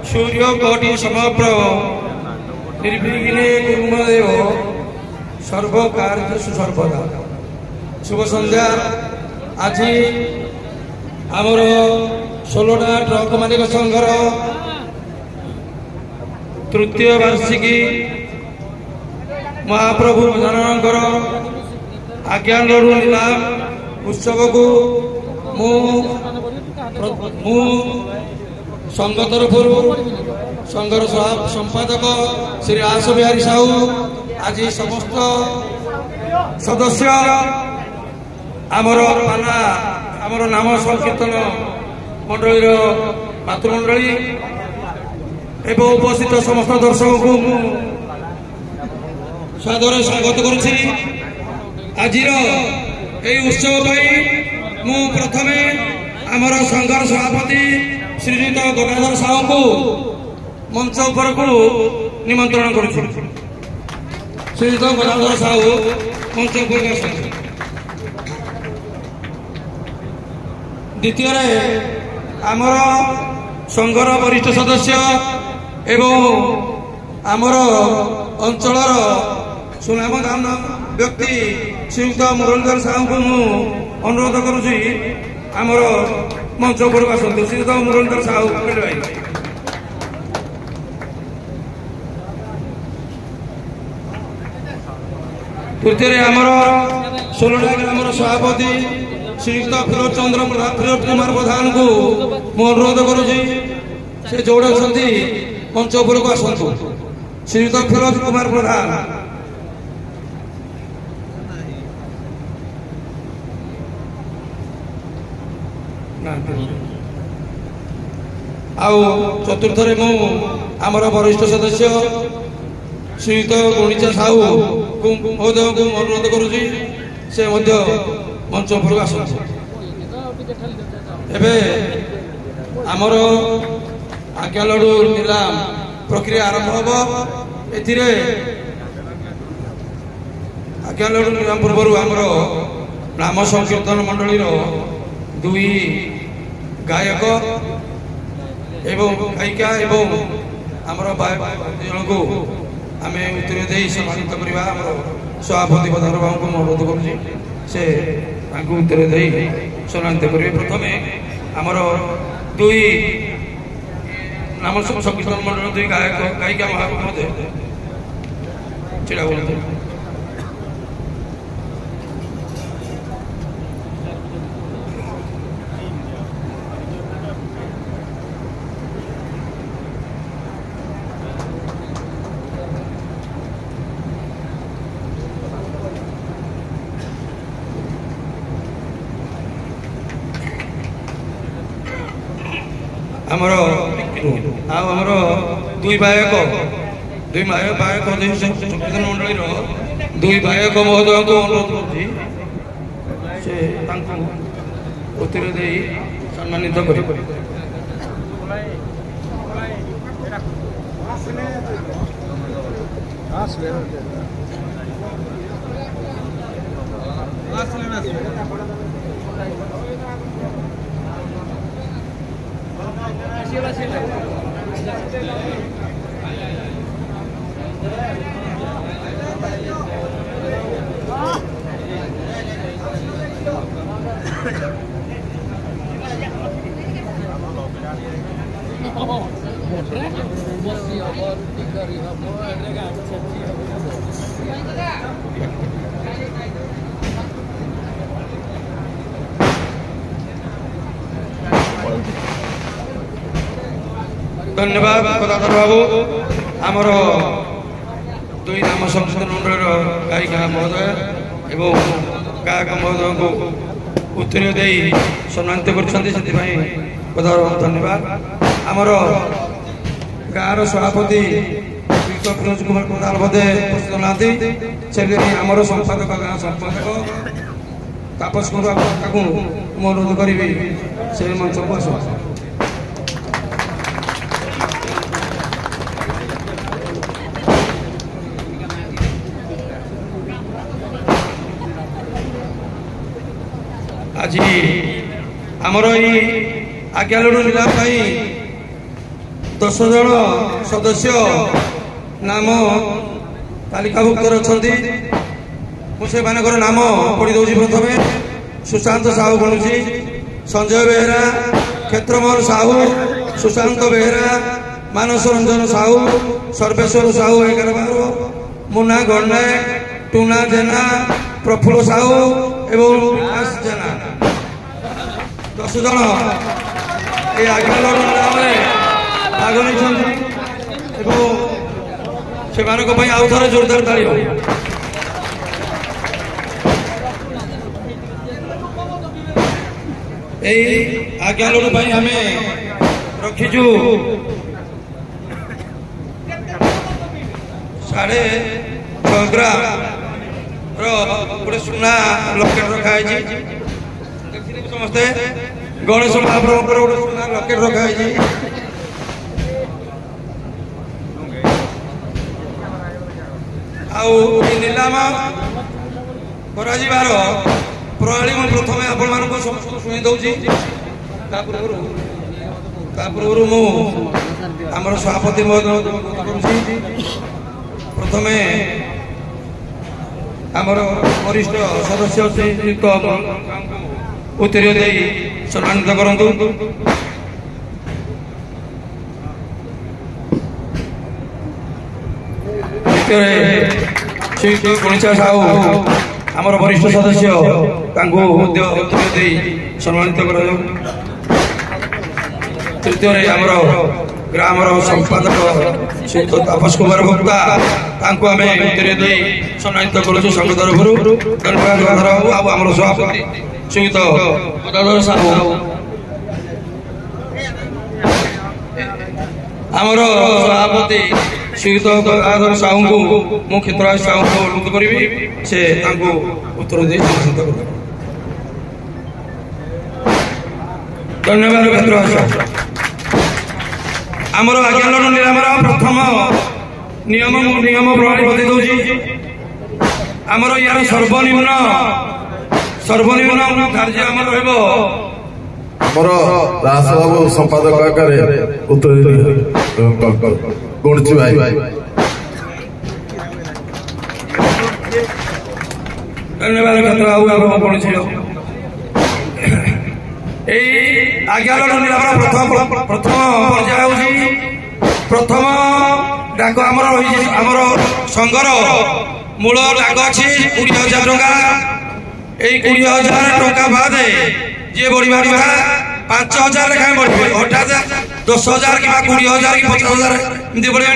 सूर्यकोटि समप्रभ निर्विघ्ने कुर्मदेव सर्वकार्येषु सर्वदा। शुभ संध्या। आज आमर 16टा ट्रक मालिक संघर तृतीय वार्षिकी महाप्रभु गजाननकर आज्ञा लड़ू नीलाम उत्सव को संघ तरफ संघर संपादक श्री आस बिहारी साहू आज समस्त सदस्य आमर पाला आमर नाम संकीर्तन मंडल मातृमंडली एवं उपस्थित समस्त दर्शक को सादर स्वागत करुछि। आज उत्सव मु प्रथमे आमर संघर सभापति श्रीयुत गंगाधर साहू को मंच उपर को निमंत्रण करुछि। श्रीयुत गंगाधर साहू मंच उपर। द्वितीय आमर संघर वरिष्ठ सदस्य एवं आमर अंचलर सुनामधान व्यक्ति श्रीयुत मुरलीधर साहू को मु अनुरोध करुछि आमर मंच उपर आसतु। श्रीयुत मुरलीधर साहू भाई। तृतीय आमर 16टा ग्रामर सभापति श्रीयुक्त फिरोज कुमार प्रधान को मु अनुरोध करुछि से जोड़े अछंती मंच उपर को आसतु। श्रीयुक्त फिरोज कुमार प्रधान। आउ चतुर्थ मु आमर वरिष्ठ सदस्य श्रीयुत गुणिचा साहू महोदय को अनुरोध करुछि से मंच उपर आसतु। एबे आमर आज्ञा लड़ू नीलाम प्रक्रिया आरंभ हम। एथिरे आज्ञा लड़ू नीलाम पूर्व आमर नाम संकीर्तन मंडली दुई गायक एवं गायिका एवं आमर जन को आम उत्तर दे सम्मानित करवा सभापति प्रधान बाबू को अनुरोध करुछि से उत्तर दे सम्मानित करेंगे। प्रथमे आमर दुई नाम संकीर्तन मंडल दुई गायक गायिका महाप्रभु छिड़ा बोलते। आमर दुई गायक संकीर्तन मंडली दुई गायक महोदय को अनुरोध करुछि से उत्तर दे सम्मानित कर। धन्यवाद गदाधर बाबू। आमर दुई नाम संकीर्तन मंडल गायिका महोदय एवं गायक महोदय को उत्तर दे सम्मानित कर धन्यवाद। आमर गाँव सभापति फिरोज कुमार प्रधान बोधे उपस्थित नाती से आमर संपादक गाँव संपादक तापस कुमार को अनुरोध करी से मंच को आस। आज आमर आज्ञा लड़ू निलाम 10 जन सदस्य नाम तालिकाभुक्त अच्छा मुझे नाम पढ़ी दूसरी प्रथम सुशांत साहू गणुची संजय बेहरा क्षेत्रमोहन साहू सुशांत बेहरा मानस रंजन साहू सर्वेश्वर साहू 11 मुन्ना गणनायक टूना जेना प्रफुल्ल साहू एवं विकास जेना 10 जन ये आज्ञा लड़ू भाग नहीं आउ थे जोरदार ताली हो आज्ञा लड़ू आम रखीचु 6.5 ग्राम गोटे सुना लकेट रखाई समस्ते गणेश महाप्रभु गोटे सुना लकेट रखाई नीलाम करार प्रणाली मुझे प्रथम आपण मान समस्त शुणी दूसरी पूर्व मुझर सभापति महोदय प्रथम आमर वरिष्ठ सदस्य श्रीयुक्त उत्तर दे सम्मानित करंतु श्रीयुक्त गणेश साहू आमर वरिष्ठ सदस्य उत्तर दे सम्मानित कर तृतीय आमर ग्राम संपादक श्रीयुक्त तापस कुमार गुप्ता आम उत्तर दे सम्मानित करुँ संघ तरफ धन्यवाद आमर सभापति श्रीयुक्त गदाधर साहू आमर सभापति श्रीयुक्त गदाधर साहू को मु क्षेत्रराज साहू को अनुरोध करी से उत्तर दे धन्यवाद क्षेत्रराज आमर आज्ञा लड़ू निलाम प्रथम नियम प्रणाली बता दूसरी आमर यार सर्वनिम्न कार्य आम मोर राजबाबू संपादक आकार उत्तर गुणची भाई धन्यवाद गुणची आज्ञा लड़ू निलाम प्रथम पर्याय प्रथम डाक आमर संघर मूल डाक अच्छी 20,000 टंका 20,000 टंका बाद जी बढ़िया 5,000 लेखाएं बढ़े हठात 10,000 कि 20,000 कि 50,000 एमती बढ़े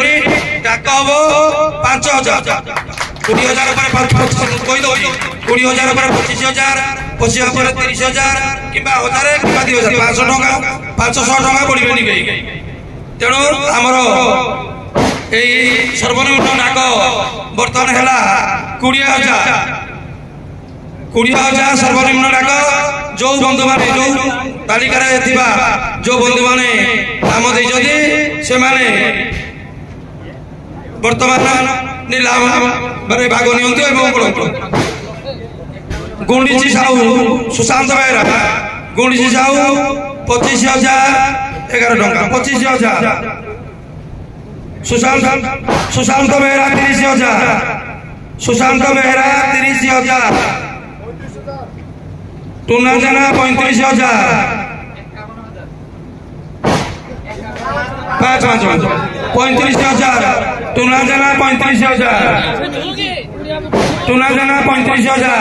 डाक हम 5,000 20,000 कहीदे 20,000 25,000 25,000 30,000 कि 1,000 कि 2,000 500 टंका 500 टंका बढ़े तेणु आमर सर्वनिम्न डाक बर्तमान है 20,000 सर्वनिम्न डाक जो बंधु माने जो तालिका जो बंधु माने नाम देते से बर्तमान निलाम भाग नि गुंडीची साहू सुशांत बेहरा गुंडीची साहू 25,011 टंका 25,000 सुशांत बेहरा 30,000 सुशांत बेहरा 30,000 टूना जेना 35,000 35,000 टूना जेना 35,000 टूना जेना 35,000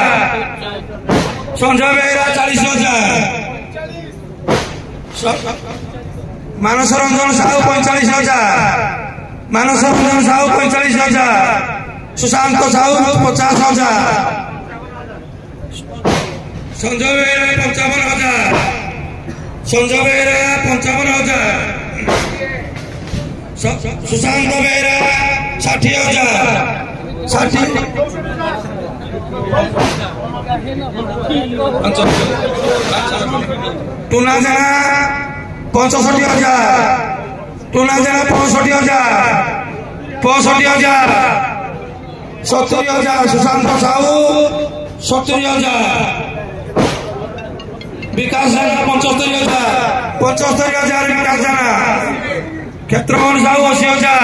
संजय बेहरा 40,000 मानस रंजन साहू 45,000 मानस रंजन साहू 45,000 सुशांत साहू 50,000 संजय बेहरा 55,000 संजय बेहरा 55,000 सुशांत बेहरा 60,000 टूना जेना 65,000 टूना जेना 65,000 70,000 सुशांत साहू 70,000 विकास जाना 75,000 विकास जाना क्षेत्रमोहन साहू 80,000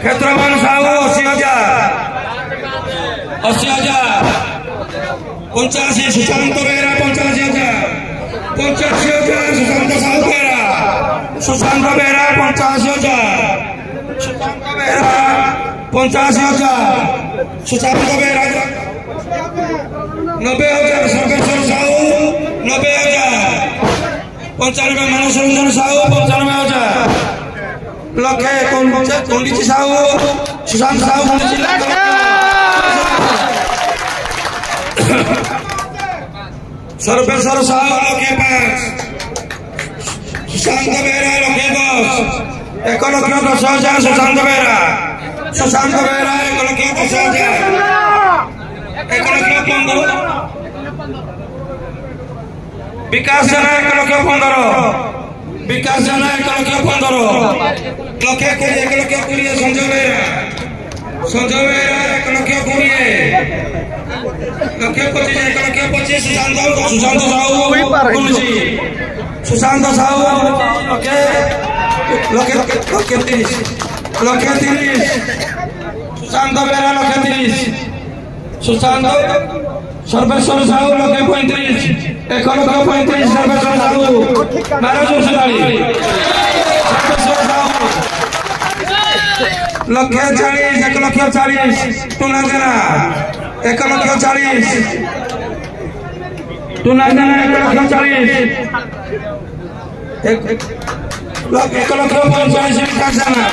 क्षेत्रमोहन साहू 80,000 85 सुशांत बेहरा 85,000 सुशांत साहू बेहरा सुशांत बेहरा 85,000 सुशांत बेहरा 85,000 सुशांत बेहरा 90,000 सर्वेश्वर साहू 90,000 95 मानस रंजन साहू 95,000 लक्षे पंडित साहू सुशांत साहू सर्वेश्वर साहू लक्षे 5 सुशांत बेहरा लक्षे 10 1,10,000 सुशांत बेहरा 1,10,000 1,15,000 विकास जाना 1,15,000 विकास जाना 1,15,000 लक्षे 1,20,000 संजय बेहरा 1,20,000 लक्षे 1,25,000 सुशांत साहू सुशांत साहू लक्षे 30 सुशांत बेहरा लक्षे 30 सुशांत सर्वेश्वर साहू लक्षे 35 1,35,000 सर्वेश्वर साहू 12,40 सर्वेश्वर साहू लक्षे 40 1,40,000 टुना देना 1,40,000 टुना देना 1,40,000 1,45,000 विकास जाना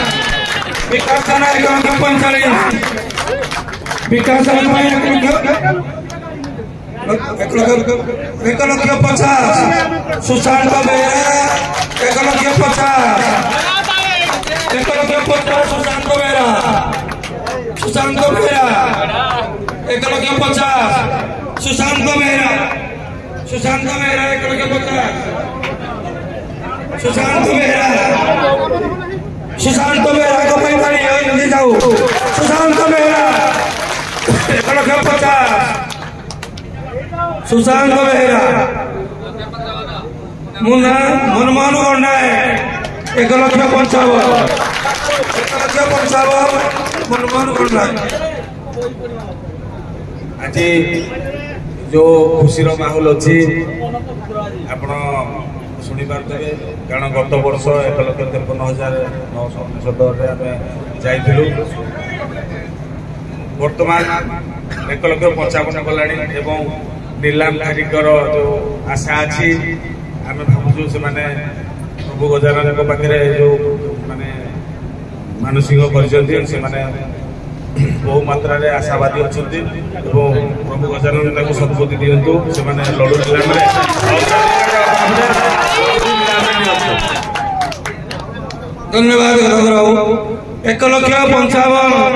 1,45,000 विकास जाना 1,50,000 सुशांत बेहरा 1,50,000 1,50,000 सुशांत बेहरा 1,50,000 सुशांत बेहरा 1,50,000 सुशांत बेहरा को 45 नहीं जाओ सुशांत बेहरा 1,50,000 सुशांत बेहरा मुन्ना मनमोहन गंडा 1,55,000 मनमोहन गंडा आज जो खुशी माहौल अच्छी आप शुणी पारे कारण गत वर्ष 1,53,999 आम जाइलु बर्तमान 1,55,000 गलानी एवं नीलाम तारिखर जो आशा अच्छी आम भावुँ से प्रभु गजानन पाखे जो माने मानसिक कर बहु मात्रा आशावादी अच्छा प्रभु गजानन सद्बुद्धि दिंतु से लड़ू निलाम धन्यवाद 1,55,000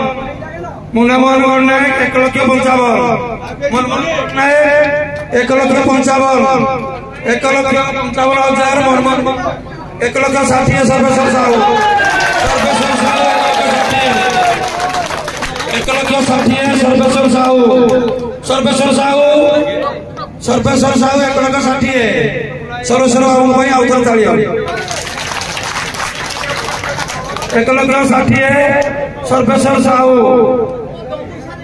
मुन्नामोहन गणनायक 1,55,000 मनमोहन नायक 1,55,000 1,55,000 मनमोहन 1,60,000 सर्वेश्वर साहू 1,60,000 सर्वेश्वर साहू 1,60,000 सर्वेश्वर बाबू आउ थे ताली 1,60,000 सर्वेश्वर साहू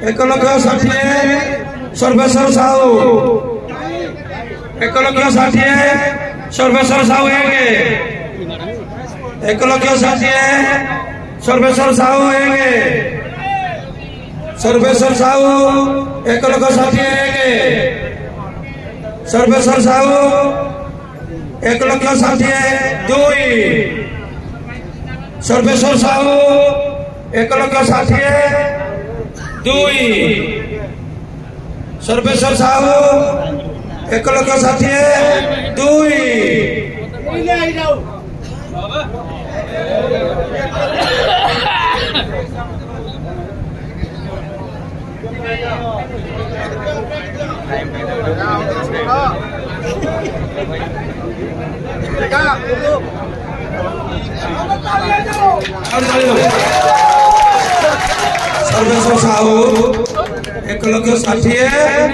1,60,000 सर्वेश्वर साहू 1,60,000 सर्वेश्वर साहू 1,60,000 सर्वेश्वर साहू सर्वेश्वर साहू 1,60,000 सर्वेश्वर साहू 1,60,000 2 सर्वेश्वर साहू 1,60,000 2 सर्वेश्वर साहू 1,60,000 2 सर्वेश्वर साहू 1,60,000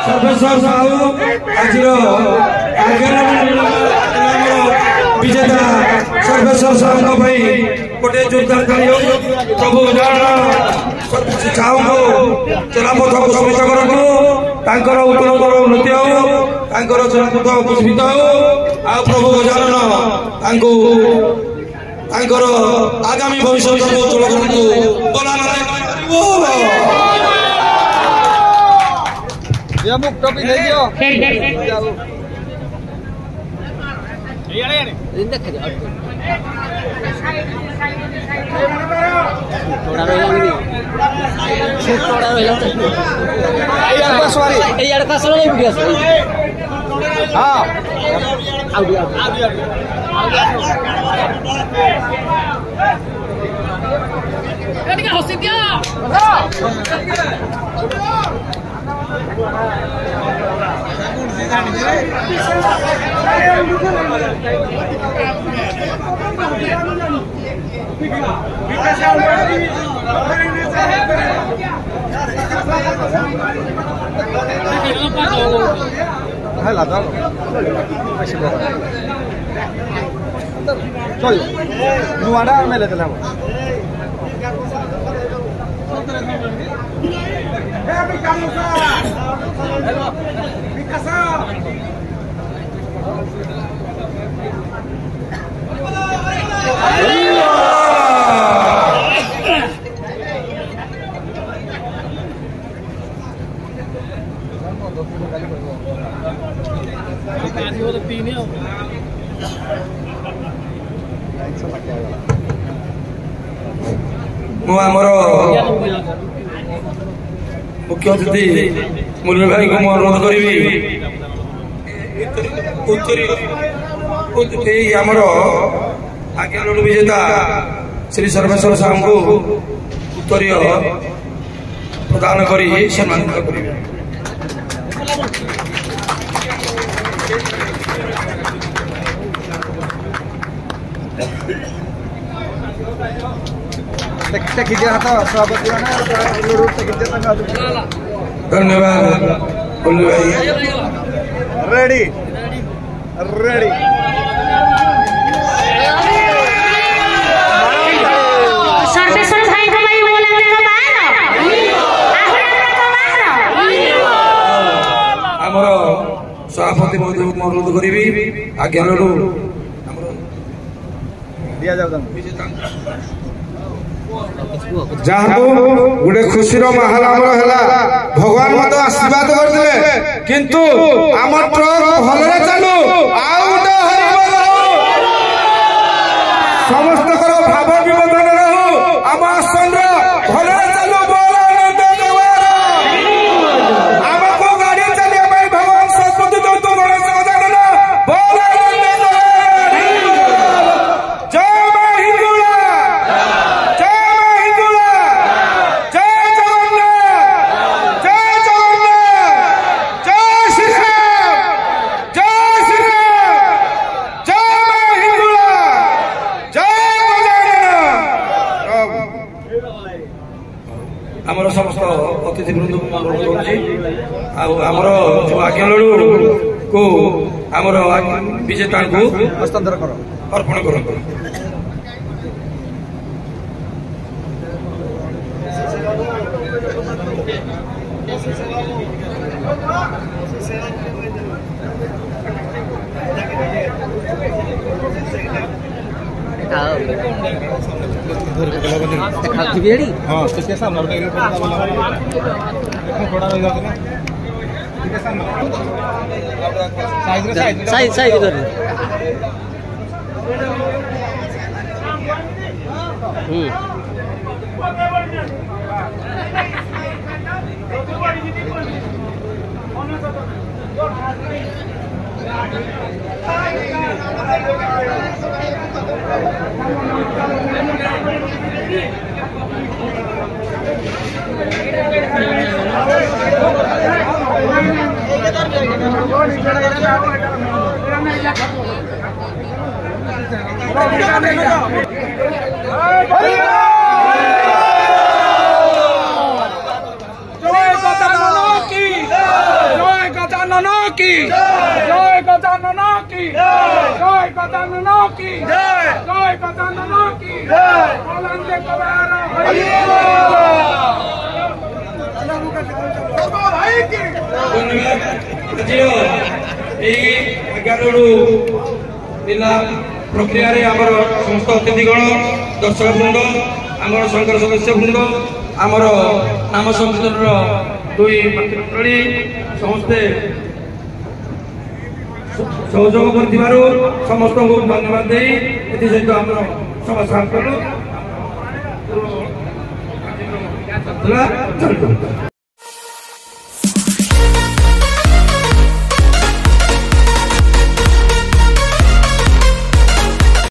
सर्वेश्वर साहू आज विजेता सर्वेश्वर साहू गोटे जोरदार ताली हो प्रभु साहू को चलापथ को समित करतु उत्तरोत्तर उन्नति हो चलापथ पुष्पित हो आ प्रभु गजानन आगामी भविष्य को उज्जवल करतु ये मुख टोपी ले लियो थोड़ा रोइला सॉरी ए यार का सलो वीडियो हां आउडियो क्या हंसी दिया नुआडा मेले चला मुख्य अतिथि मुरली भाई को अनुरोध करी आमर आज्ञा लड्डू विजेता श्री सर्वेश्वर साहू को उत्तरीय प्रदान कर सम्मानित करेंगे। धन्यवाद रेडी रेडी सर्वेश्वर भाई को भाई बोला देखो बाहर आमर सभापति महोदय को अनुरोध करी आज्ञा लड्डू दिया जाऊ जहाँ गोटे खुशी माहौल आमर है भगवान मत आशीर्वाद करते किंतु आम ट्रक भलरे चलू समस्त भाव विबोधन रहू आम आसन भलरे चलू आमको गाड़ी चलिए भगवान सद्बुद्धि दौतु गणेश गजानन आमर समस्त अतिथि वृंद को अनुरोध कर आज्ञा लड्डू को आमर विजेता को हस्तांतर करो अर्पण कर हाँ तो सामने साइड साइड कर प्रक्रिया समस्त अतिथिगण दर्शक वृंद आम संघर सदस्य वृंद आमर नाम संकीर्तन दुई मंत्री समस्ते सहयोग कर समस्त को धन्यवाद दे सहित आम सभा साफ कलु।